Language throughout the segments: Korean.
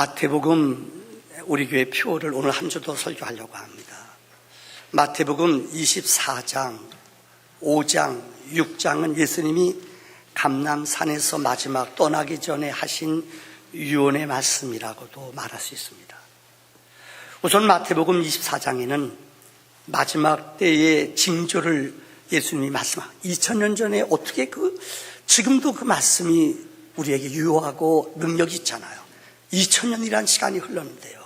마태복음 우리 교회 표어를 오늘 한 주 더 설교하려고 합니다. 마태복음 24장, 5장, 6장은 예수님이 감람산에서 마지막 떠나기 전에 하신 유언의 말씀이라고도 말할 수 있습니다. 우선 마태복음 24장에는 마지막 때의 징조를 예수님이 말씀하고 2000년 전에 어떻게 지금도 그 말씀이 우리에게 유효하고 능력이 있잖아요. 2000년이라는 시간이 흘렀는데요.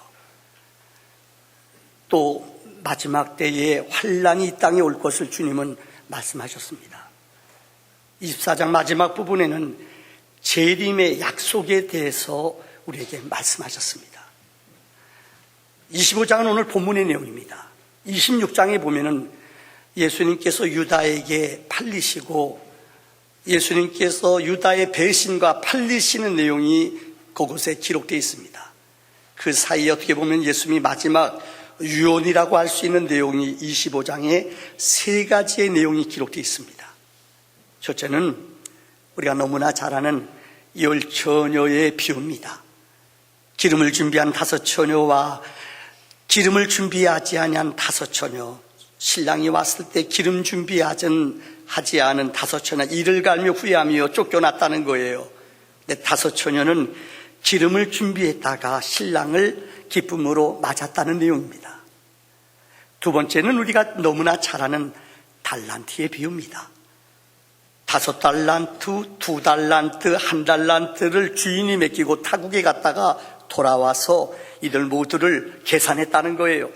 또 마지막 때에 환란이 이 땅에 올 것을 주님은 말씀하셨습니다. 24장 마지막 부분에는 재림의 약속에 대해서 우리에게 말씀하셨습니다. 25장은 오늘 본문의 내용입니다. 26장에 보면은 예수님께서 유다에게 팔리시고 예수님께서 유다의 배신과 팔리시는 내용이 그곳에 기록되어 있습니다. 그 사이에 어떻게 보면 예수님이 마지막 유언이라고 할 수 있는 내용이 25장에 세 가지의 내용이 기록되어 있습니다. 첫째는 우리가 너무나 잘 아는 열 처녀의 비유입니다. 기름을 준비한 5 처녀와 기름을 준비하지 아니한 5 처녀, 신랑이 왔을 때 기름 준비하지 않은 5 처녀, 이를 갈며 후회하며 쫓겨났다는 거예요. 근데 5 처녀는 기름을 준비했다가 신랑을 기쁨으로 맞았다는 내용입니다. 두 번째는 우리가 너무나 잘 아는 달란트의 비유입니다. 5 달란트, 2 달란트, 1 달란트를 주인이 맡기고 타국에 갔다가 돌아와서 이들 모두를 계산했다는 거예요.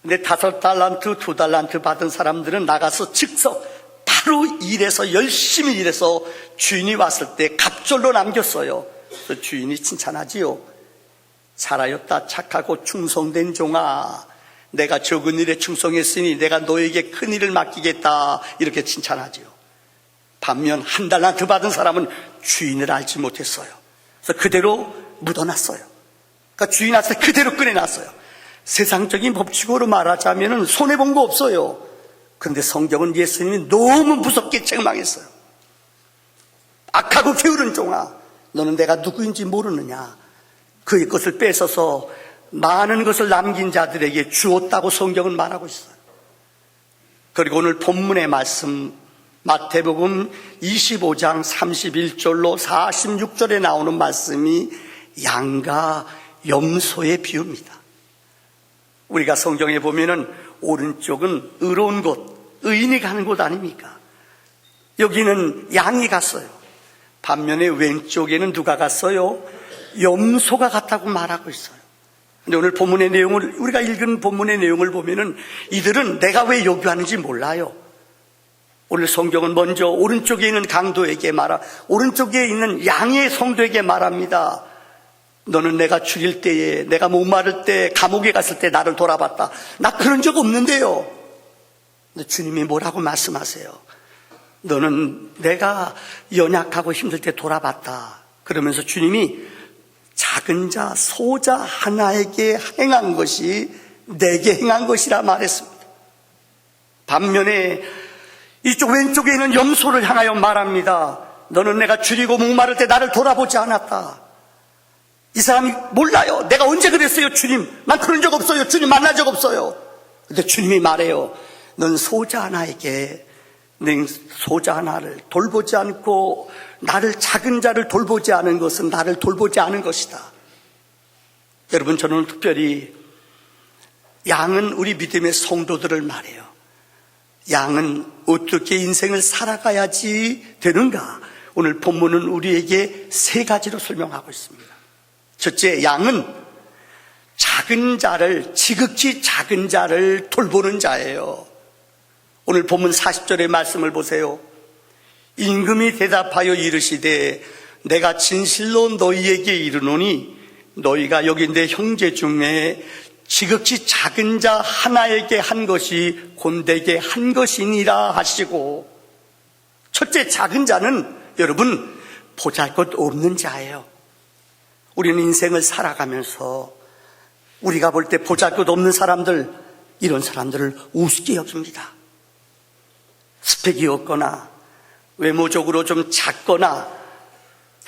근데 5 달란트, 2 달란트 받은 사람들은 나가서 즉석 바로 일해서 열심히 일해서 주인이 왔을 때 갑절로 남겼어요. 그래서 주인이 칭찬하지요. 잘하였다 착하고 충성된 종아, 내가 적은 일에 충성했으니 내가 너에게 큰 일을 맡기겠다, 이렇게 칭찬하지요. 반면 1 달란트 받은 사람은 주인을 알지 못했어요. 그래서 그대로 묻어놨어요. 그러니까 주인 앞에 그대로 꺼내놨어요. 세상적인 법칙으로 말하자면 손해본 거 없어요. 그런데 성경은 예수님이 너무 무섭게 책망했어요. 악하고 게으른 종아, 너는 내가 누구인지 모르느냐. 그의 것을 뺏어서 많은 것을 남긴 자들에게 주었다고 성경은 말하고 있어요. 그리고 오늘 본문의 말씀 마태복음 25장 31절로 46절에 나오는 말씀이 양과 염소의 비유입니다. 우리가 성경에 보면은 오른쪽은 의로운 곳, 의인이 가는 곳 아닙니까? 여기는 양이 갔어요. 반면에 왼쪽에는 누가 갔어요? 염소가 갔다고 말하고 있어요. 근데 오늘 본문의 내용을, 우리가 읽은 본문의 내용을 보면은 이들은 내가 왜 여기 왔는지 몰라요. 오늘 성경은 먼저 오른쪽에 있는 강도에게 오른쪽에 있는 양의 성도에게 말합니다. 너는 내가 죽일 때에, 내가 목마를 때, 감옥에 갔을 때 나를 돌아봤다. 나 그런 적 없는데요. 근데 주님이 뭐라고 말씀하세요? 너는 내가 연약하고 힘들 때 돌아봤다. 그러면서 주님이 작은 자, 소자 하나에게 행한 것이 내게 행한 것이라 말했습니다. 반면에 이쪽 왼쪽에 있는 염소를 향하여 말합니다. 너는 내가 줄이고 목마를 때 나를 돌아보지 않았다. 이 사람이 몰라요. 내가 언제 그랬어요, 주님? 난 그런 적 없어요. 주님 만난 적 없어요. 근데 주님이 말해요. 넌 소자 하나에게, 내 소자 하나를 돌보지 않고 나를, 작은 자를 돌보지 않은 것은 나를 돌보지 않은 것이다. 여러분, 저는 특별히 양은 우리 믿음의 성도들을 말해요. 양은 어떻게 인생을 살아가야지 되는가? 오늘 본문은 우리에게 3가지로 설명하고 있습니다. 첫째, 양은 작은 자를, 지극히 작은 자를 돌보는 자예요. 오늘 본문 40절의 말씀을 보세요. 임금이 대답하여 이르시되 내가 진실로 너희에게 이르노니 너희가 여기 내 형제 중에 지극히 작은 자 하나에게 한 것이 곤대게 한 것이니라 하시고, 첫째, 작은 자는 여러분 보잘것없는 자예요. 우리는 인생을 살아가면서 우리가 볼 때 보잘것없는 사람들, 이런 사람들을 우습게 여깁니다. 스펙이 없거나 외모적으로 좀 작거나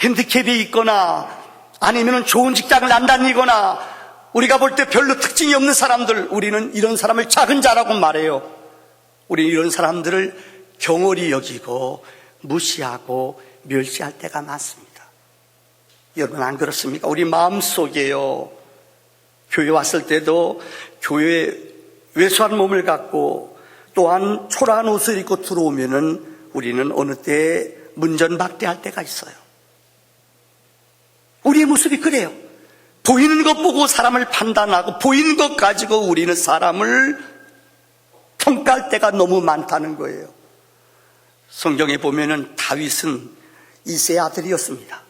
핸디캡이 있거나 아니면 좋은 직장을 안 다니거나 우리가 볼 때 별로 특징이 없는 사람들, 우리는 이런 사람을 작은 자라고 말해요. 우리는 이런 사람들을 경홀히 여기고 무시하고 멸시할 때가 많습니다. 여러분 안 그렇습니까? 우리 마음속에요, 교회 왔을 때도 교회에 왜소한 몸을 갖고 또한 초라한 옷을 입고 들어오면은 우리는 어느 때 문전박대할 때가 있어요. 우리의 모습이 그래요. 보이는 것 보고 사람을 판단하고 보이는 것 가지고 우리는 사람을 평가할 때가 너무 많다는 거예요. 성경에 보면은 다윗은 이새의 아들이었습니다.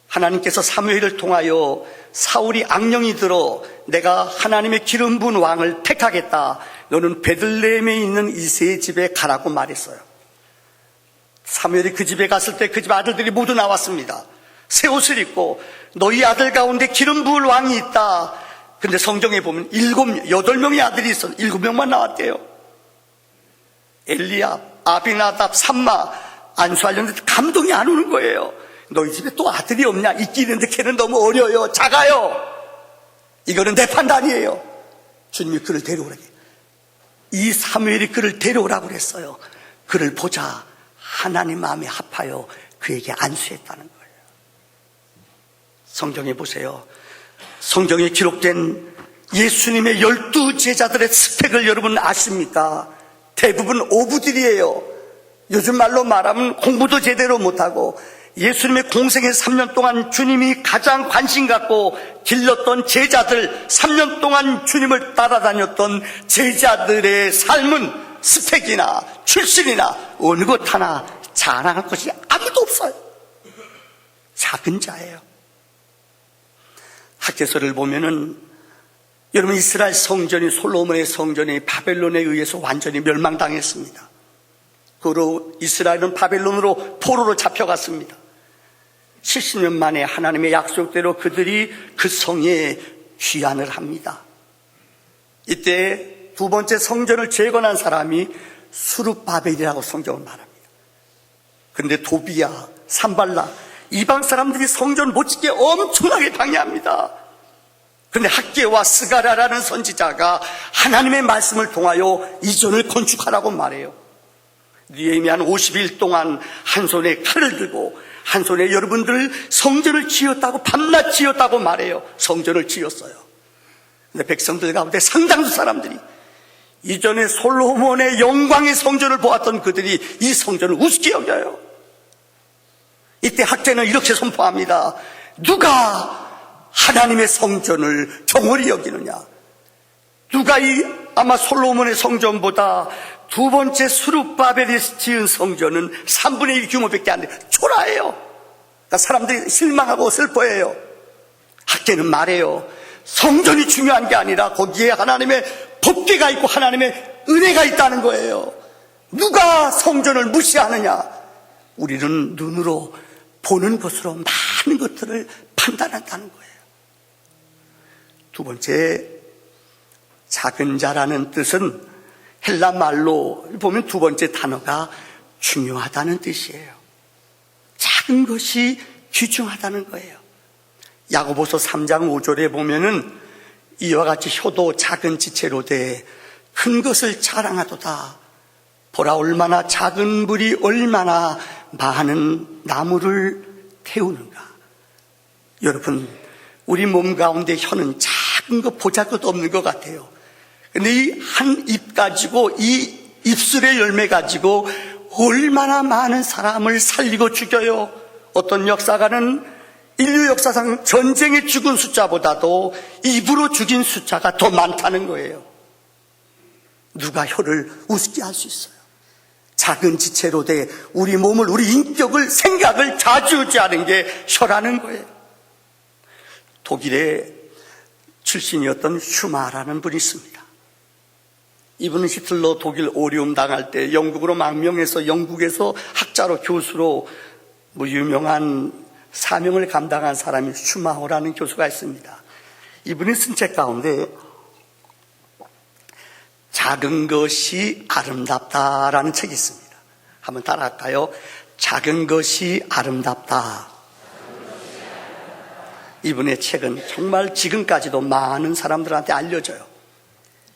하나님께서 사무엘을 통하여 사울이 악령이 들어 내가 하나님의 기름 부은 왕을 택하겠다, 너는 베들레헴에 있는 이새의 집에 가라고 말했어요. 사무엘이 그 집에 갔을 때 그 집 아들들이 모두 나왔습니다. 새 옷을 입고 너희 아들 가운데 기름 부을 왕이 있다. 근데 성경에 보면 8명의 아들이 있어 7명만 나왔대요. 엘리압, 아비나답, 삼마 안수하려는데 감동이 안 오는 거예요. 너희 집에 또 아들이 없냐? 있긴 있는데 걔는 너무 어려요, 작아요. 이거는 내 판단이에요. 주님이 그를 데려오라고, 이 사무엘이 그를 데려오라고 그랬어요. 그를 보자 하나님 마음에 합하여 그에게 안수했다는 거예요. 성경에 보세요. 성경에 기록된 예수님의 12 제자들의 스펙을 여러분 아십니까? 대부분 오부들이에요. 요즘 말로 말하면 공부도 제대로 못하고 예수님의 공생의 3년 동안 주님이 가장 관심 갖고 길렀던 제자들, 3년 동안 주님을 따라다녔던 제자들의 삶은 스펙이나 출신이나 어느 것 하나 자랑할 것이 아무도 없어요. 작은 자예요. 학개서를 보면은 여러분, 이스라엘 성전이, 솔로몬의 성전이 바벨론에 의해서 완전히 멸망당했습니다. 그로 이스라엘은 바벨론으로 포로로 잡혀갔습니다. 70년 만에 하나님의 약속대로 그들이 그 성에 귀환을 합니다. 이때 두 번째 성전을 재건한 사람이 수룹바벨이라고 성경은 말합니다. 그런데 도비야, 산발라, 이방 사람들이 성전 못 짓게 엄청나게 방해합니다. 그런데 학개와 스가랴라는 선지자가 하나님의 말씀을 통하여 이전을 건축하라고 말해요. 느헤미야 한 50일 동안 한 손에 칼을 들고 한 손에 여러분들 성전을 지었다고, 밤낮 지었다고 말해요. 성전을 지었어요. 근데 백성들 가운데 상당수 사람들이 이전에 솔로몬의 영광의 성전을 보았던 그들이 이 성전을 우습게 여겨요. 이때 학자는 이렇게 선포합니다. 누가 하나님의 성전을 경홀히 여기느냐? 누가 아마 솔로몬의 성전보다 두 번째 수룹바벨이 지은 성전은 3분의 1 규모밖에 안 돼요. 초라해요. 그러니까 사람들이 실망하고 슬퍼해요. 학계는 말해요. 성전이 중요한 게 아니라 거기에 하나님의 법궤가 있고 하나님의 은혜가 있다는 거예요. 누가 성전을 무시하느냐? 우리는 눈으로 보는 것으로 많은 것들을 판단한다는 거예요. 두 번째, 작은 자라는 뜻은 헬라 말로 보면 두 번째 단어가 중요하다는 뜻이에요. 작은 것이 귀중하다는 거예요. 야고보서 3장 5절에 보면은 이와 같이 효도 작은 지체로 돼 큰 것을 자랑하도다. 보라, 얼마나 작은 불이 얼마나 많은 나무를 태우는가. 여러분, 우리 몸 가운데 혀는 작은 거 보잘것없는 것 같아요. 근데 이 한 입 가지고, 이 입술의 열매 가지고 얼마나 많은 사람을 살리고 죽여요. 어떤 역사가는 인류 역사상 전쟁에 죽은 숫자보다도 입으로 죽인 숫자가 더 많다는 거예요. 누가 혀를 우습게 할 수 있어요? 작은 지체로 돼 우리 몸을, 우리 인격을, 생각을 좌지우지하는 게 혀라는 거예요. 독일의 출신이었던 슈마라는 분이 있습니다. 이분은 히틀러 독일 오리움 당할 때 영국으로 망명해서 영국에서 학자로, 교수로 유명한 사명을 감당한 사람이 슈마호라는 교수가 있습니다. 이분이 쓴 책 가운데 작은 것이 아름답다라는 책이 있습니다. 한번 따라할까요? 작은 것이 아름답다. 이분의 책은 정말 지금까지도 많은 사람들한테 알려져요.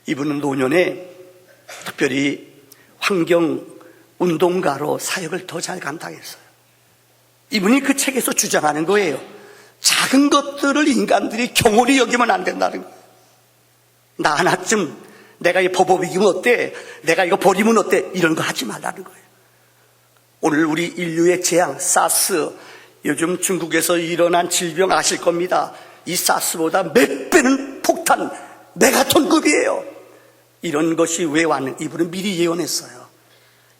이분은 노년에 특별히 환경운동가로 사역을 더 잘 감당했어요. 이분이 그 책에서 주장하는 거예요. 작은 것들을 인간들이 경홀히 여기면 안 된다는 거예요. 나 하나쯤 내가 이 법 이기면 어때? 내가 이거 버리면 어때? 이런 거 하지 말라는 거예요. 오늘 우리 인류의 재앙, 사스, 요즘 중국에서 일어난 질병 아실 겁니다. 이 사스보다 몇 배는 폭탄, 메가톤급이에요. 이런 것이 왜 왔는지 이분은 미리 예언했어요.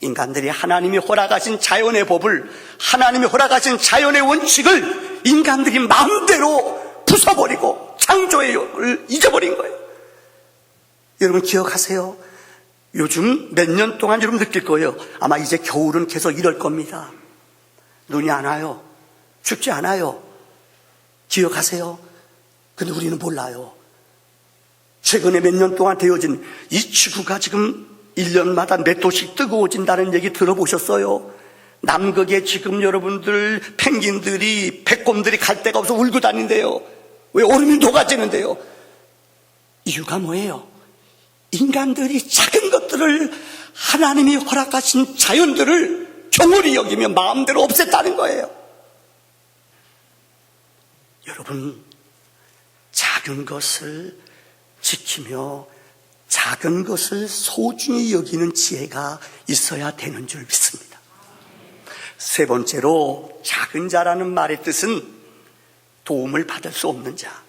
인간들이 하나님이 허락하신 자연의 법을, 하나님이 허락하신 자연의 원칙을 인간들이 마음대로 부숴버리고 창조의 영을 잊어버린 거예요. 여러분 기억하세요. 요즘 몇 년 동안 여러분 느낄 거예요. 아마 이제 겨울은 계속 이럴 겁니다. 눈이 안 와요. 춥지 않아요. 기억하세요. 근데 우리는 몰라요. 최근에 몇 년 동안 되어진 이 지구가 지금 1년마다 몇 도씩 뜨거워진다는 얘기 들어보셨어요? 남극에 지금 여러분들 펭귄들이, 백곰들이 갈 데가 없어 울고 다닌대요. 왜? 얼음이 녹아지는데요. 이유가 뭐예요? 인간들이 작은 것들을, 하나님이 허락하신 자연들을 경홀히 여기며 마음대로 없앴다는 거예요. 여러분, 작은 것을 지키며 작은 것을 소중히 여기는 지혜가 있어야 되는 줄 믿습니다. 세 번째로, 작은 자라는 말의 뜻은 도움을 받을 수 없는 자.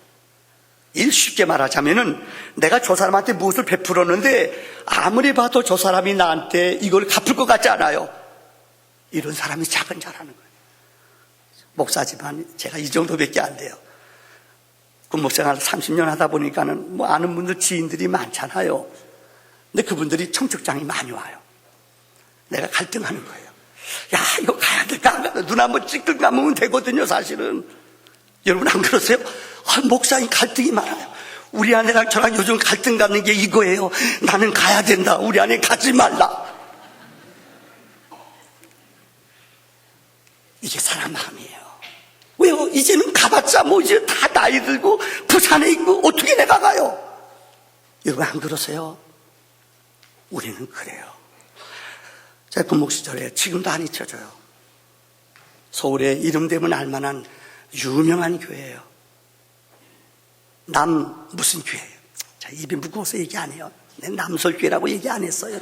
쉽게 말하자면은 내가 저 사람한테 무엇을 베풀었는데 아무리 봐도 저 사람이 나한테 이걸 갚을 것 같지 않아요. 이런 사람이 작은 자라는 거예요. 목사지만 제가 이 정도밖에 안 돼요. 군목생활 30년 하다 보니까는 뭐 아는 분들, 지인들이 많잖아요. 근데 그분들이 청첩장이 많이 와요. 내가 갈등하는 거예요. 야, 이거 가야 될까? 안 가야 눈 한번 찔끔 감으면 되거든요, 사실은. 여러분 안 그러세요? 목사님 갈등이 많아요. 우리 아내랑 저랑 요즘 갈등 갖는 게 이거예요. 나는 가야 된다. 우리 아내 가지 말라. 이게 사람 마음이에요. 왜요? 이제는 가봤자 뭐 이제 다 나이 들고 부산에 있고 어떻게 내가 가요? 여러분 안 그러세요? 우리는 그래요. 제가 군목 시절에 지금도 안 잊혀져요. 서울에 이름 되면 알만한 유명한 교회예요. 남 무슨 교회예요? 자, 입이 무거워서 얘기 안 해요. 내 남설교회라고 얘기 안 했어요.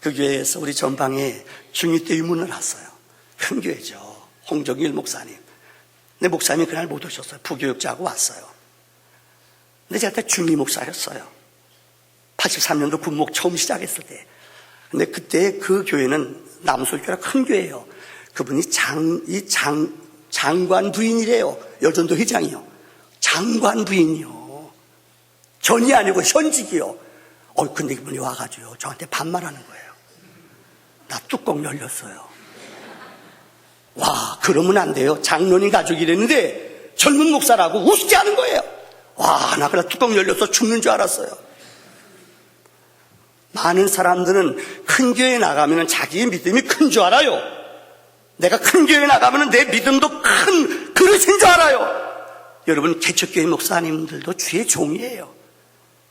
그 교회에서 우리 전방에 중2 때 유문을 왔어요. 큰 교회죠. 홍정일 목사님. 근데 목사님이 그날 못 오셨어요. 부교육자하고 왔어요. 근데 제가 그때 중2 목사였어요. 83년도 군목 처음 시작했을 때. 근데 그때 그 교회는 남설교회라 큰 교회예요. 그분이 장관 부인이래요. 여전도 회장이요. 장관 부인이요. 전이 아니고 현직이요. 근데 이분이 와가지고 저한테 반말하는 거예요. 나 뚜껑 열렸어요. 와, 그러면 안 돼요. 장로님 가족이랬는데 젊은 목사라고 우습게 하는 거예요. 와, 나 그래 뚜껑 열려서 죽는 줄 알았어요. 많은 사람들은 큰 교회에 나가면 자기의 믿음이 큰 줄 알아요. 내가 큰 교회에 나가면 내 믿음도 큰 그릇인 줄 알아요. 여러분, 개척교회 목사님들도 주의 종이에요.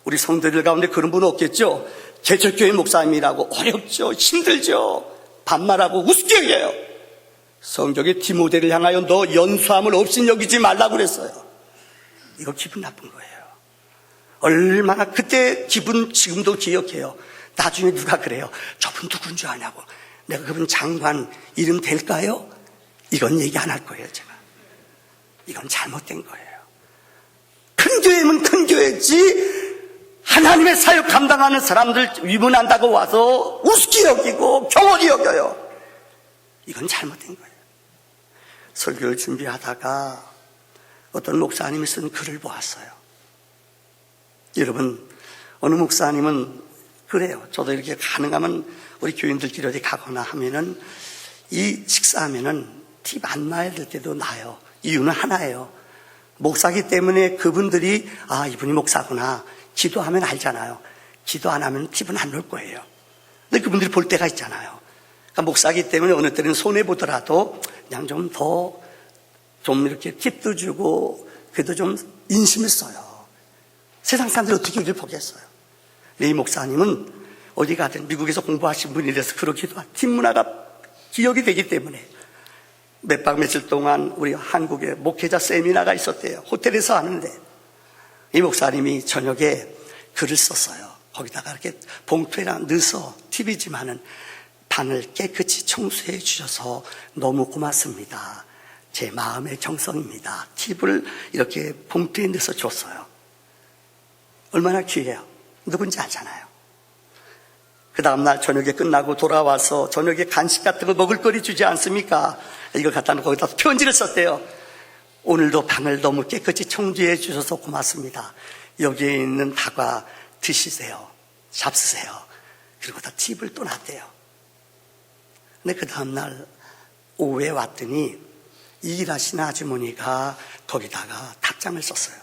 우리 성도들 가운데 그런 분 없겠죠? 개척교회 목사님이라고 어렵죠. 힘들죠. 반말하고 우습게 여겨요. 성경에 디모데를 향하여 너 연수함을 없인 여기지 말라고 그랬어요. 이거 기분 나쁜 거예요. 얼마나 그때 기분 지금도 기억해요. 나중에 누가 그래요. 저분 누군 줄 아냐고. 내가 그분 장관 이름 될까요? 이건 얘기 안 할 거예요, 제가. 이건 잘못된 거예요. 큰 교회면 큰 교회지 하나님의 사역 감당하는 사람들 위문한다고 와서 우습게 여기고 경홀히 여겨요. 이건 잘못된 거예요. 설교를 준비하다가 어떤 목사님이 쓴 글을 보았어요. 여러분, 어느 목사님은 그래요. 저도 이렇게 가능하면 우리 교인들끼리 어디 가거나 하면은 이 식사하면은 팁 안 놔야 될 때도 나요. 이유는 하나예요. 목사기 때문에 그분들이 이분이 목사구나. 기도하면 알잖아요. 기도 안 하면 팁은 안 넣을 거예요. 근데 그분들이 볼 때가 있잖아요. 그러니까 목사기 때문에 어느 때는 손해보더라도 그냥 좀 좀 이렇게 팁도 주고 그래도 좀 인심을 써요. 세상 사람들이 어떻게 우리를 보겠어요? 이 목사님은 어디 가든 미국에서 공부하신 분이라서 그렇기도 하고 팀 문화가 기억이 되기 때문에 몇 박 며칠 동안 우리 한국에 목회자 세미나가 있었대요. 호텔에서 하는데 이 목사님이 저녁에 글을 썼어요. 거기다가 이렇게 봉투에다 넣어서 팁이지만은 방을 깨끗이 청소해 주셔서 너무 고맙습니다. 제 마음의 정성입니다. 팁을 이렇게 봉투에 넣어서 줬어요. 얼마나 귀해요. 누군지 알잖아요. 그 다음날 저녁에 끝나고 돌아와서 저녁에 간식 같은 거 먹을거리 주지 않습니까? 이걸 갖다 놓고 거기다 편지를 썼대요. 오늘도 방을 너무 깨끗이 청소해 주셔서 고맙습니다. 여기에 있는 다과 드시세요. 잡수세요. 그리고 다 팁을 또 놨대요. 근데 그 다음날 오후에 왔더니 이 일하시는 아주머니가 거기다가 답장을 썼어요.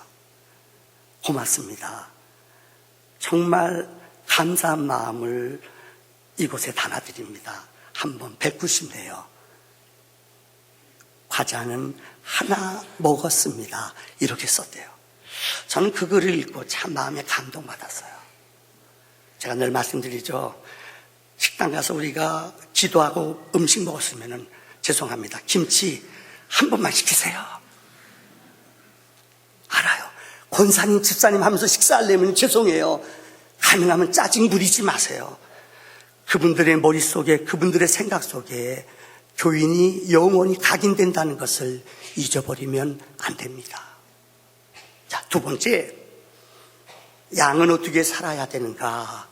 고맙습니다. 정말 감사한 마음을 이곳에 담아드립니다. 한번 뵙고 싶네요. 과자는 하나 먹었습니다. 이렇게 썼대요. 저는 그 글을 읽고 참 마음에 감동받았어요. 제가 늘 말씀드리죠. 식당 가서 우리가 기도하고 음식 먹었으면 죄송합니다. 김치 한 번만 시키세요. 알아요. 권사님, 집사님 하면서 식사하려면 죄송해요. 가능하면 짜증 부리지 마세요. 그분들의 머릿속에, 그분들의 생각 속에 교인이 영원히 각인된다는 것을 잊어버리면 안 됩니다. 자, 두 번째, 양은 어떻게 살아야 되는가?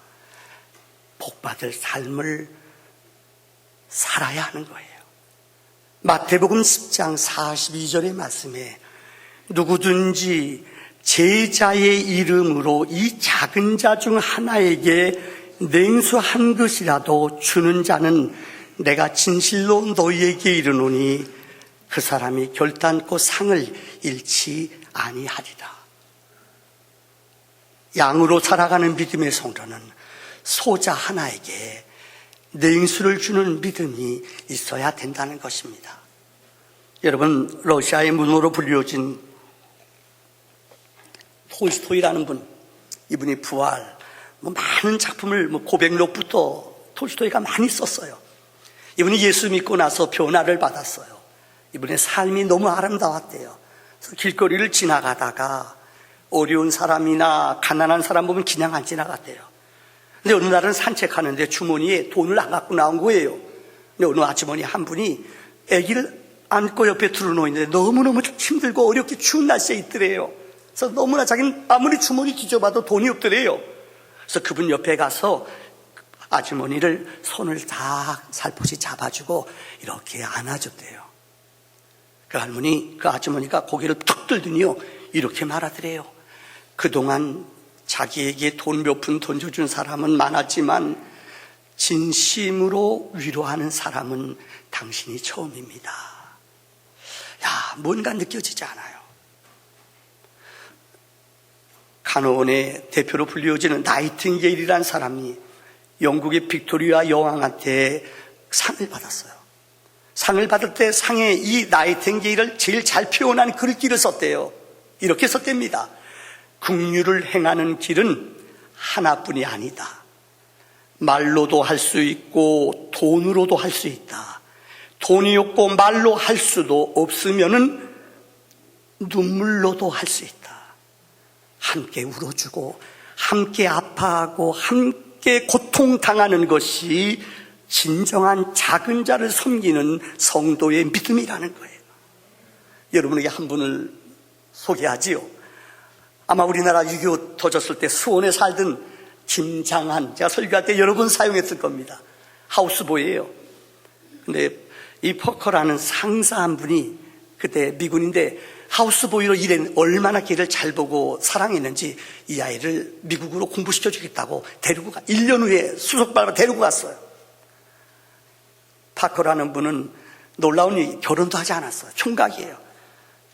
복받을 삶을 살아야 하는 거예요. 마태복음 10장 42절의 말씀에 누구든지 제자의 이름으로 이 작은 자 중 하나에게 냉수 한 것이라도 주는 자는 내가 진실로 너희에게 이르노니 그 사람이 결단코 상을 잃지 아니하리라. 양으로 살아가는 믿음의 성도는 소자 하나에게 냉수를 주는 믿음이 있어야 된다는 것입니다. 여러분, 러시아의 문호로 불리워진 톨스토이라는 분, 이분이 부활, 많은 작품을 고백록부터 톨스토이가 많이 썼어요. 이분이 예수 믿고 나서 변화를 받았어요. 이분의 삶이 너무 아름다웠대요. 그래서 길거리를 지나가다가 어려운 사람이나 가난한 사람 보면 그냥 안 지나갔대요. 근데 어느 날은 산책하는데 주머니에 돈을 안 갖고 나온 거예요. 근데 어느 아주머니 한 분이 아기를 안고 옆에 들어놓는데 너무너무 힘들고 어렵게 추운 날씨에 있더래요. 그래서 너무나 자기는 아무리 주머니 뒤져봐도 돈이 없더래요. 그래서 그분 옆에 가서 아주머니를 손을 다 살포시 잡아주고 이렇게 안아줬대요. 그 아주머니가 고개를 툭 들더니요, 이렇게 말하더래요. 그동안 자기에게 돈 몇 푼 던져준 사람은 많았지만 진심으로 위로하는 사람은 당신이 처음입니다. 야, 뭔가 느껴지지 않아요? 간호원의 대표로 불리워지는 나이팅게일이라는 사람이 영국의 빅토리아 여왕한테 상을 받았어요. 상을 받을 때 상에 이 나이팅게일을 제일 잘 표현한 글귀를 썼대요. 이렇게 썼답니다. 긍휼을 행하는 길은 하나뿐이 아니다. 말로도 할 수 있고 돈으로도 할 수 있다. 돈이 없고 말로 할 수도 없으면은 눈물로도 할 수 있다. 함께 울어주고 함께 아파하고 함께 고통당하는 것이 진정한 작은 자를 섬기는 성도의 믿음이라는 거예요. 여러분에게 한 분을 소개하지요. 아마 우리나라 6.25 터졌을 때 수원에 살던 김장한, 제가 설교할 때 여러 번 사용했을 겁니다. 하우스보이예요. 근데 이 퍼커라는 상사 한 분이 그때 미군인데 하우스보이로 일했는데 얼마나 걔를 잘 보고 사랑했는지 이 아이를 미국으로 공부시켜 주겠다고 데리고 1년 후에 수속박으로 데리고 갔어요. 파커라는 분은 놀라운 일이 결혼도 하지 않았어요. 총각이에요.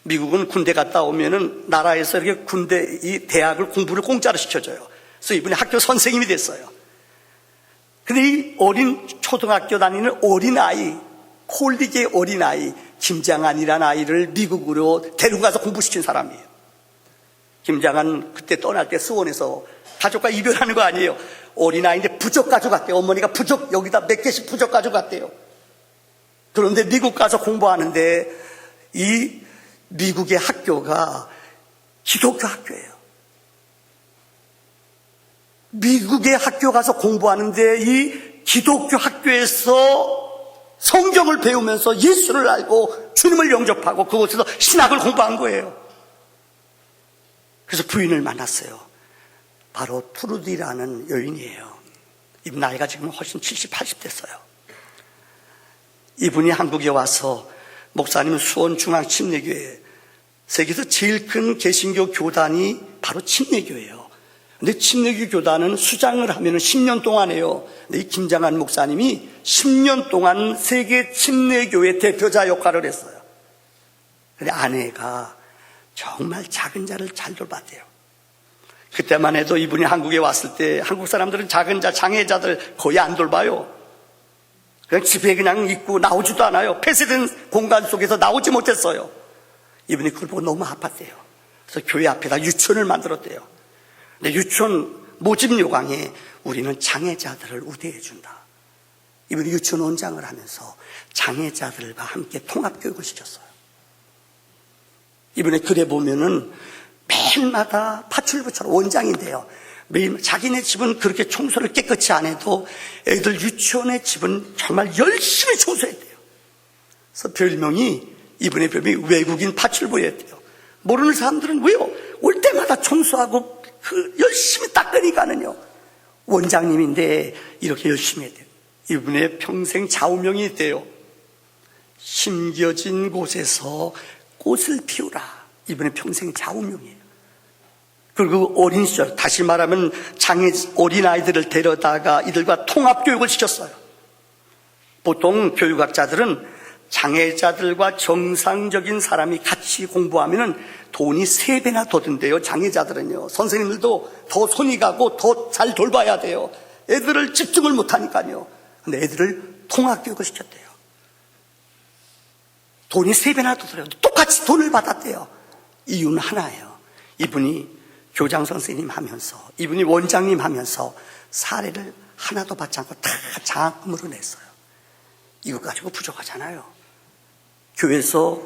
미국은 군대 갔다 오면은 나라에서 이렇게 군대 이 대학을 공부를 공짜로 시켜줘요. 그래서 이분이 학교 선생님이 됐어요. 근데 이 어린 초등학교 다니는 어린아이, 콜리지의 어린아이, 김장한이라는 아이를 미국으로 데려가서 공부시킨 사람이에요. 김장한 그때 떠날 때 수원에서 가족과 이별하는 거 아니에요. 어린아이인데 부적 가져갔대요. 어머니가 부적 여기다 몇 개씩 부적 가져갔대요. 그런데 미국 가서 공부하는데 이 미국의 학교가 기독교 학교예요. 미국의 학교 가서 공부하는데 이 기독교 학교에서 성경을 배우면서 예수를 알고 주님을 영접하고 그곳에서 신학을 공부한 거예요. 그래서 부인을 만났어요. 바로 투르디라는 여인이에요. 이분 나이가 지금 훨씬 70, 80 됐어요. 이분이 한국에 와서 목사님은 수원중앙침례교회, 세계에서 제일 큰 개신교 교단이 바로 침례교예요. 근데 침례교 교단은 수장을 하면 10년 동안 해요. 근데 이 김장한 목사님이 10년 동안 세계 침례교회 대표자 역할을 했어요. 근데 아내가 정말 작은 자를 잘 돌봤대요. 그때만 해도 이분이 한국에 왔을 때 한국 사람들은 작은 자, 장애자들 거의 안 돌봐요. 그냥 집에 그냥 있고 나오지도 않아요. 폐쇄된 공간 속에서 나오지 못했어요. 이분이 그걸 보고 너무 아팠대요. 그래서 교회 앞에다 유치원을 만들었대요. 근데 유치원 모집 요강에 우리는 장애자들을 우대해 준다. 이분이 유치원 원장을 하면서 장애자들과 함께 통합교육을 시켰어요. 이분의 글에 보면은 매일마다 파출부처럼 원장인데요. 매일 자기네 집은 그렇게 청소를 깨끗이 안 해도 애들 유치원의 집은 정말 열심히 청소했대요. 그래서 이분의 별명이 외국인 파출부였대요. 모르는 사람들은 왜요? 올 때마다 청소하고 열심히 닦으니까는요. 원장님인데 이렇게 열심히 해야 돼요. 이분의 평생 좌우명이 있대요. 심겨진 곳에서 꽃을 피우라. 이분의 평생 좌우명이에요. 그리고 어린 시절, 다시 말하면 어린아이들을 데려다가 이들과 통합교육을 시켰어요. 보통 교육학자들은 장애자들과 정상적인 사람이 같이 공부하면 돈이 3배나 더 든대요. 장애자들은요. 선생님들도 더 손이 가고 더 잘 돌봐야 돼요. 애들을 집중을 못하니까요. 근데 애들을 통합교육을 시켰대요. 돈이 3배나 더 들어요. 똑같이 돈을 받았대요. 이유는 하나예요. 이분이 교장 선생님 하면서, 이분이 원장님 하면서 사례를 하나도 받지 않고 다 장학금으로 냈어요. 이거 가지고 부족하잖아요. 교회에서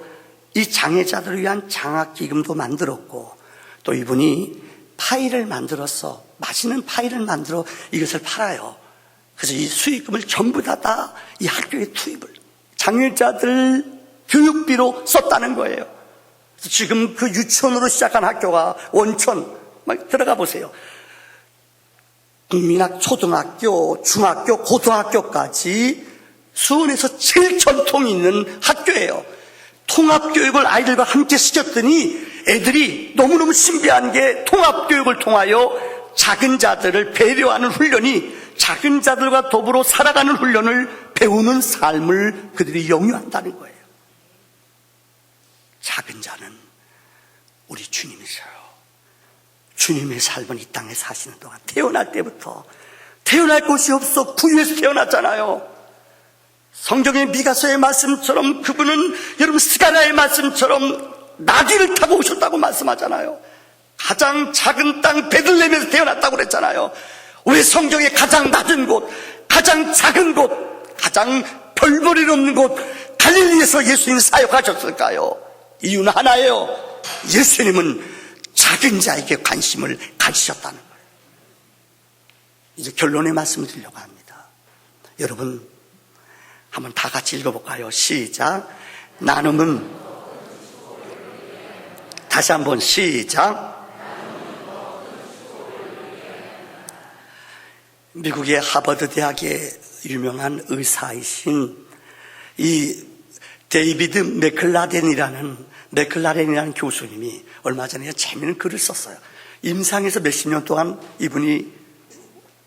이 장애자들을 위한 장학기금도 만들었고, 또 이분이 파이를 만들어서 맛있는 파이를 만들어 이것을 팔아요. 그래서 이 수익금을 전부 다 이 학교에 투입을, 장애자들 교육비로 썼다는 거예요. 그래서 지금 그 유치원으로 시작한 학교가 원천, 막 들어가 보세요. 국민학 초등학교, 중학교, 고등학교까지 수원에서 제일 전통이 있는 학교예요. 통합교육을 아이들과 함께 시켰더니 애들이 너무너무 신비한 게 통합교육을 통하여 작은 자들을 배려하는 훈련이, 작은 자들과 더불어 살아가는 훈련을 배우는 삶을 그들이 영유한다는 거예요. 작은 자는 우리 주님이세요. 주님의 삶은 이 땅에 사시는 동안 태어날 때부터 태어날 곳이 없어 구유에서 태어났잖아요. 성경의 미가서의 말씀처럼 그분은 여러분 스가랴의 말씀처럼 나귀를 타고 오셨다고 말씀하잖아요. 가장 작은 땅 베들레헴에서 태어났다고 그랬잖아요. 왜 성경의 가장 낮은 곳, 가장 작은 곳, 가장 별볼일 없는 곳 갈릴리에서 예수님 사역하셨을까요? 이유는 하나예요. 예수님은 작은 자에게 관심을 가지셨다는 거예요. 이제 결론의 말씀을 드리려고 합니다. 여러분 한번 다 같이 읽어볼까요? 시작. 나눔은, 다시 한번 시작. 미국의 하버드 대학의 유명한 의사이신 이 데이비드 맥클라렌이라는 교수님이 얼마 전에 재미있는 글을 썼어요. 임상에서 몇십 년 동안 이분이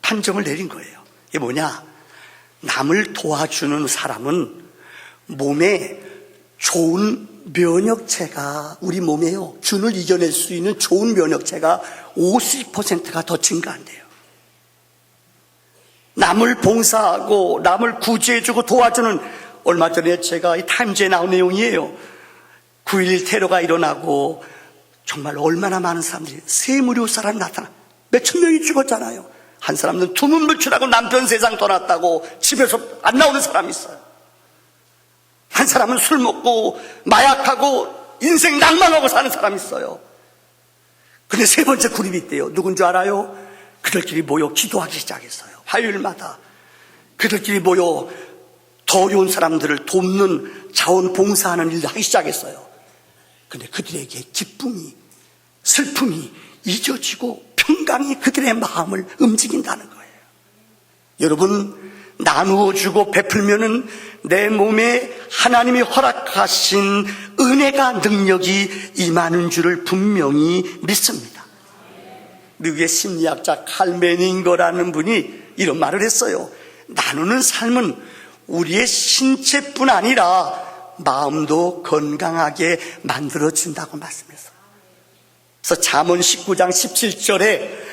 판정을 내린 거예요. 이게 뭐냐? 남을 도와주는 사람은 몸에 좋은 면역체가, 우리 몸에요, 균을 이겨낼 수 있는 좋은 면역체가 50%가 더 증가한대요. 남을 봉사하고 남을 구제해주고 도와주는 얼마 전에 제가 이 타임즈에 나온 내용이에요. 9.11 테러가 일어나고 정말 얼마나 많은 사람들이 세무료 사람이 나타나 몇천 명이 죽었잖아요. 한 사람은 두문불출하고 남편 세상 떠났다고 집에서 안 나오는 사람이 있어요. 한 사람은 술 먹고 마약하고 인생 낭만하고 사는 사람이 있어요. 근데 세 번째 그룹이 있대요. 누군지 알아요? 그들끼리 모여 기도하기 시작했어요. 화요일마다 그들끼리 모여 더 어려운 사람들을 돕는 자원봉사하는 일을 하기 시작했어요. 근데 그들에게 기쁨이, 슬픔이 잊어지고 평강이 그들의 마음을 움직인다는 거예요. 여러분, 나누어주고 베풀면은 내 몸에 하나님이 허락하신 은혜가, 능력이 임하는 줄을 분명히 믿습니다. 미국의 심리학자 칼 매닝거라는 분이 이런 말을 했어요. 나누는 삶은 우리의 신체뿐 아니라 마음도 건강하게 만들어준다고 말씀했어요. 그래서 잠언 19장 17절에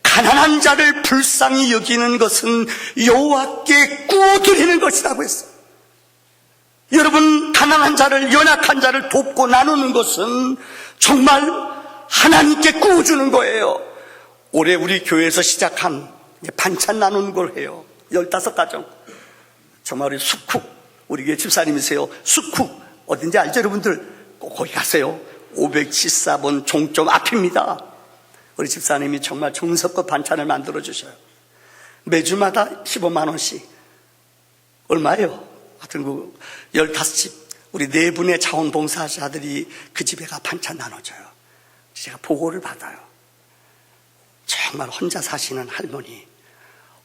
가난한 자를 불쌍히 여기는 것은 여호와께 꾸어드리는 것이라고 했어요. 여러분, 가난한 자를, 연약한 자를 돕고 나누는 것은 정말 하나님께 꾸어주는 거예요. 올해 우리 교회에서 시작한 반찬 나누는 걸 해요. 15가정. 정말 우리 숙국, 우리 교회 집사님이세요. 숙국 어딘지 알죠? 여러분들 꼭 거기 가세요. 574번 종점 앞입니다. 우리 집사님이 정말 정성껏 반찬을 만들어 주셔요. 매주마다 15만 원씩. 얼마예요? 하여튼 그 15집 우리 4분의 자원봉사자들이 그 집에 가 반찬 나눠줘요. 제가 보고를 받아요. 정말 혼자 사시는 할머니,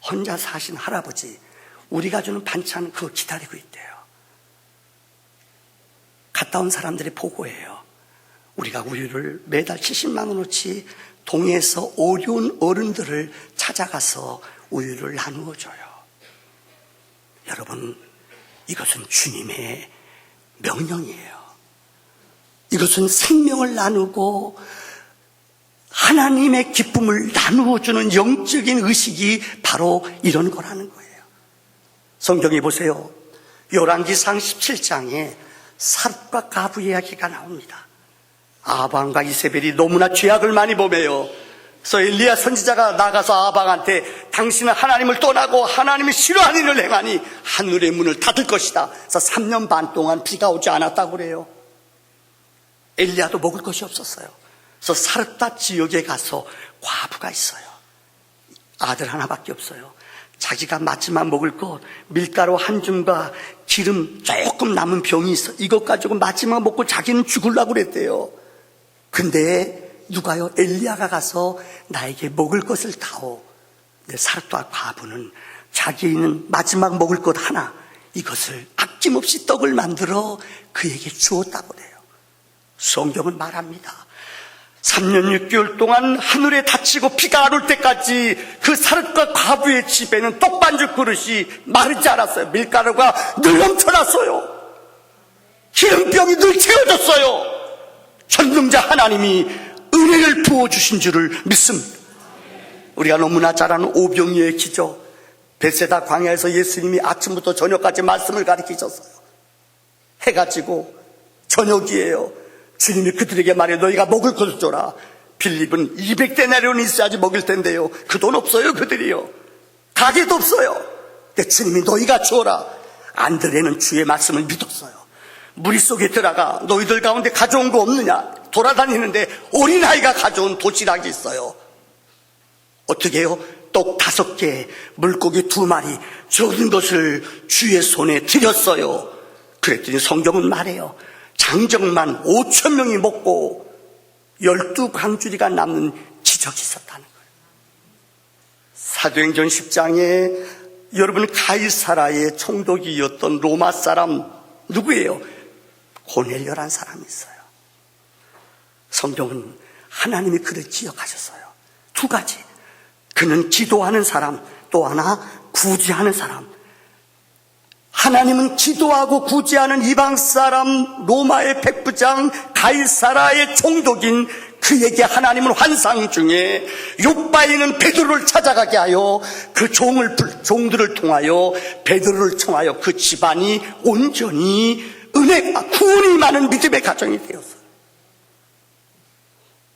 혼자 사신 할아버지, 우리가 주는 반찬 그거 기다리고 있대요. 갔다 온 사람들이 보고해요. 우리가 우유를 매달 70만 원어치 동해에서 어려운 어른들을 찾아가서 우유를 나누어 줘요. 여러분, 이것은 주님의 명령이에요. 이것은 생명을 나누고 하나님의 기쁨을 나누어 주는 영적인 의식이 바로 이런 거라는 거예요. 성경에 보세요. 열왕기상 17장에 삿과 가부 이야기가 나옵니다. 아방과 이세벨이 너무나 죄악을 많이 범해요. 그래서 엘리야 선지자가 나가서 아방한테 당신은 하나님을 떠나고 하나님이 싫어하는 일을 행하니 하늘의 문을 닫을 것이다. 그래서 3년 반 동안 비가 오지 않았다고 그래요. 엘리야도 먹을 것이 없었어요. 그래서 사르타 지역에 가서 과부가 있어요. 아들 하나밖에 없어요. 자기가 마지막 먹을 것 밀가루 한 줌과 기름 조금 남은 병이 있어. 이것 가지고 마지막 먹고 자기는 죽으려고 그랬대요. 근데 누가요? 엘리야가 가서 나에게 먹을 것을 다오. 근데 사르타 과부는 자기에 있는 마지막 먹을 것 하나, 이것을 아낌없이 떡을 만들어 그에게 주었다고 그래요. 성경은 말합니다. 3년 6개월 동안 하늘에 닫히고 비가 안 올 때까지 그 사르타 과부의 집에는 떡반죽 그릇이 마르지 않았어요. 밀가루가 늘 넘쳐났어요. 기름병이 늘 채워졌어요. 전능자 하나님이 은혜를 부어주신 줄을 믿습니다. 우리가 너무나 잘 아는 오병이어의 기적, 베세다 광야에서 예수님이 아침부터 저녁까지 말씀을 가르치셨어요. 해가 지고 저녁이에요. 주님이 그들에게 말해 너희가 먹을 것을 줘라. 빌립은 200데나리온이 있어야지 먹을 텐데요. 그 돈 없어요. 그들이요. 가게도 없어요. 근데 주님이 너희가 주어라. 안드레는 주의 말씀을 믿었어요. 무리 속에 들어가 너희들 가운데 가져온 거 없느냐 돌아다니는데 어린아이가 가져온 도시락이 있어요. 어떻게 해요? 떡 5개, 물고기 2마리 적은 것을 주의 손에 드렸어요. 그랬더니 성경은 말해요. 장정만 5,000명이 먹고 12광주리가 남는 기적이 있었다는 거예요. 사도행전 10장에 여러분 가이사라의 총독이었던 로마 사람 누구예요? 고넬료라는 사람이 있어요. 성경은 하나님이 그를 기억하셨어요. 2가지. 그는 기도하는 사람, 또 하나 구제하는 사람. 하나님은 기도하고 구제하는 이방 사람, 로마의 백부장 가이사라의 총독인 그에게 하나님은 환상 중에 욥바에는 베드로를 찾아가게 하여 그 종들을 통하여 베드로를 통하여 그 집안이 온전히 은혜가 구원이 많은 믿음의 가정이 되었어요.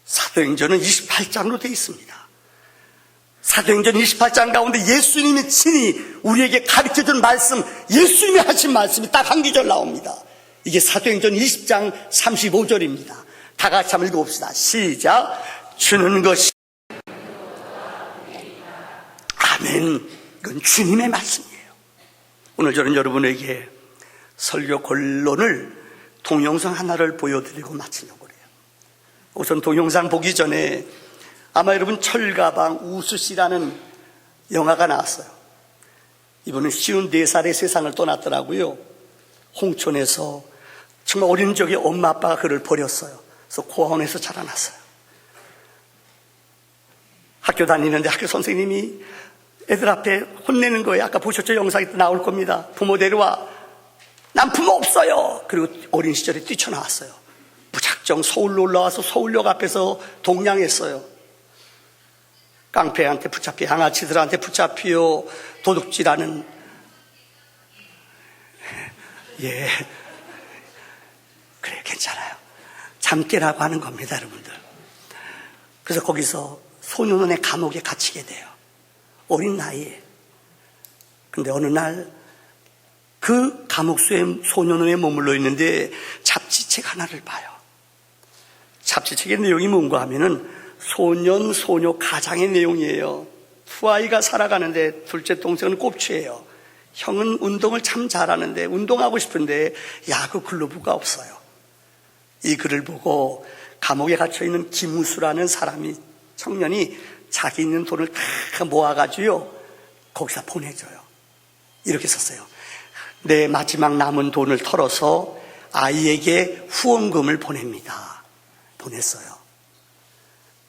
사도행전은 28장으로 되어 있습니다. 사도행전 28장 가운데 예수님이 친히 우리에게 가르쳐준 말씀, 예수님이 하신 말씀이 딱 한 구절 나옵니다. 이게 사도행전 20장 35절입니다. 다 같이 한번 읽어봅시다. 시작. 주는 것이 아멘. 이건 주님의 말씀이에요. 오늘 저는 여러분에게 설교 본론을 동영상 하나를 보여드리고 마치려고 해요. 우선 동영상 보기 전에 아마 여러분 철가방 우수씨라는 영화가 나왔어요. 이분은 54살에 세상을 떠났더라고요. 홍천에서 정말 어린 적에 엄마 아빠가 그를 버렸어요. 그래서 고아원에서 자라났어요. 학교 다니는데 학교 선생님이 애들 앞에 혼내는 거예요. 아까 보셨죠? 영상이 나올 겁니다. 부모 데려와. 난 부모 없어요. 그리고 어린 시절에 뛰쳐나왔어요. 무작정 서울로 올라와서 서울역 앞에서 동냥했어요. 깡패한테 붙잡혀, 양아치들한테 붙잡혀 도둑질하는, 예, 그래, 괜찮아요. 잠깨라고 하는 겁니다, 여러분들. 그래서 거기서 소년원의 감옥에 갇히게 돼요. 어린 나이에. 근데 어느 날 그 감옥수에 소년원에 머물러 있는데 잡지책 하나를 봐요. 잡지책의 내용이 뭔가 하면은 소년, 소녀 가장의 내용이에요. 두 아이가 살아가는데 둘째 동생은 꼽추예요. 형은 운동을 참 잘하는데 운동하고 싶은데 야구 클럽가 없어요. 이 글을 보고 감옥에 갇혀있는 김우수라는 사람이, 청년이 자기 있는 돈을 다 모아가지고요 거기서 보내줘요. 이렇게 썼어요. 내 마지막 남은 돈을 털어서 아이에게 후원금을 보냅니다. 보냈어요.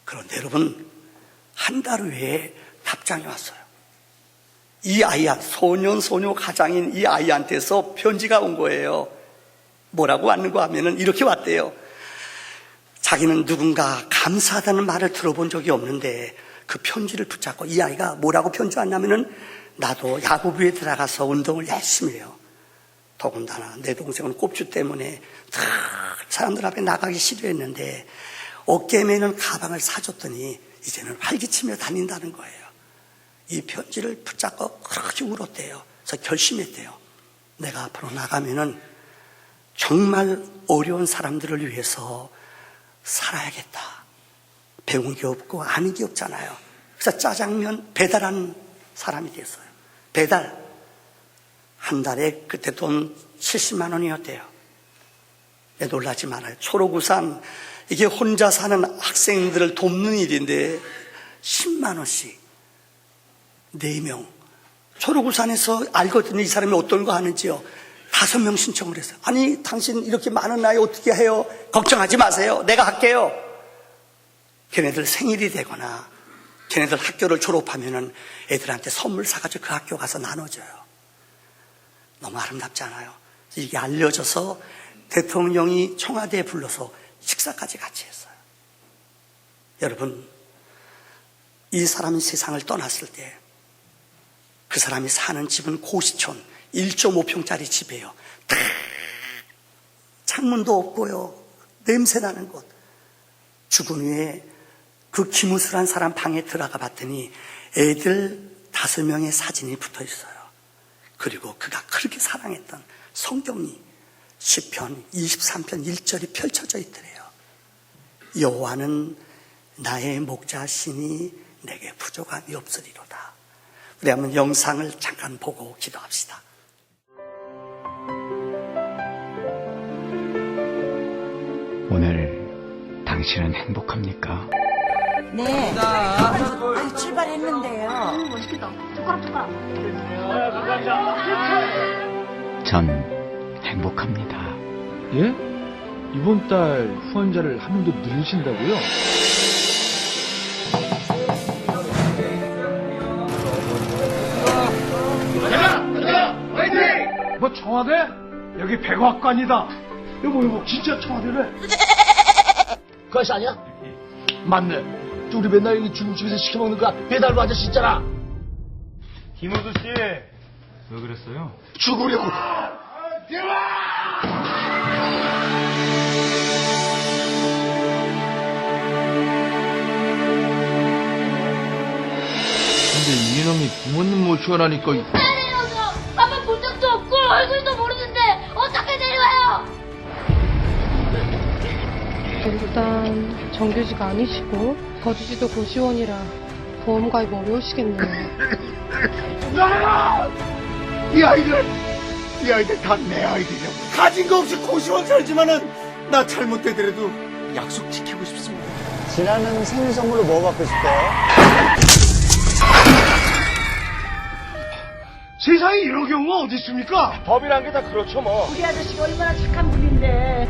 그런데 여러분, 한 달 후에 답장이 왔어요. 이 아이한테, 소년, 소녀 가장인 이 아이한테서 편지가 온 거예요. 뭐라고 왔는가 하면은 이렇게 왔대요. 자기는 누군가 감사하다는 말을 들어본 적이 없는데 그 편지를 붙잡고 이 아이가 뭐라고 편지 왔냐면은 나도 야구부에 들어가서 운동을 열심히 해요. 더군다나 내 동생은 꼽주 때문에 사람들 앞에 나가기 싫어했는데 어깨에 매는 가방을 사줬더니 이제는 활기치며 다닌다는 거예요. 이 편지를 붙잡고 그렇게 울었대요. 그래서 결심했대요. 내가 앞으로 나가면은 정말 어려운 사람들을 위해서 살아야겠다. 배운 게 없고 아는 게 없잖아요. 그래서 짜장면 배달하는 사람이 됐어요. 배달. 한 달에 그때 돈 70만 원이었대요. 놀라지 말아요. 초록우산, 이게 혼자 사는 학생들을 돕는 일인데 10만 원씩 4명. 초록우산에서 알거든요. 이 사람이 어떤 거 하는지요. 5명 신청을 했어요. 아니, 당신 이렇게 많은 나이 어떻게 해요? 걱정하지 마세요. 내가 할게요. 걔네들 생일이 되거나 걔네들 학교를 졸업하면은 애들한테 선물 사가지고 그 학교 가서 나눠줘요. 너무 아름답지 않아요? 이게 알려져서 대통령이 청와대에 불러서 식사까지 같이 했어요. 여러분, 이 사람이 세상을 떠났을 때 그 사람이 사는 집은 고시촌 1.5평짜리 집이에요. 다 창문도 없고요. 냄새나는 곳. 죽은 후에 그 김우수란 사람 방에 들어가 봤더니 애들 5명의 사진이 붙어 있어요. 그리고 그가 그렇게 사랑했던 성경이 시편 23편 1절이 펼쳐져 있더래요. 여호와는 나의 목자시니 내게 부족함이 없으리로다. 우리 한번 영상을 잠깐 보고 기도합시다. 오늘 당신은 행복합니까? 네. 출발했는데요. 맛있겠다. 젓가락. 전 행복합니다. 예? 이번 달 후원자를 한 명 더 늘리신다고요? 뭐 청와대? 여기 백악관이다. 여보 진짜 청와대래? 그것이 아니야? 맞네. 우리 맨날 여기 중국집에서 시켜먹는 거 배달부 아저씨 있잖아. 김호수 씨, 왜 그랬어요? 죽으려고. 근데 이놈이 부모님 모시원하니까 내려줘. 아빠 본 적도 없고 얼굴도 모르는데 어떻게 내려와요? 일단 정규직 아니시고 거주지도 고시원이라 보험 가입 어려우시겠네요. 이 아이들 다 내 아이들이야. 가진 거 없이 고시원 살지만은 나 잘못되더라도 약속 지키고 싶습니다. 지나는 생일 선물로 뭐 받고 싶대요? 세상에 이런 경우가 어디 있습니까? 법이란 게 다 그렇죠 뭐. 우리 아저씨가 얼마나 착한 분인데.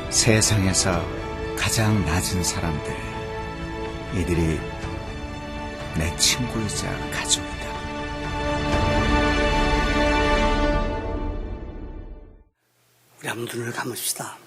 세상에서 가장 낮은 사람들, 이들이 내 친구이자 가족이다. 우리 한번 눈을 감읍시다.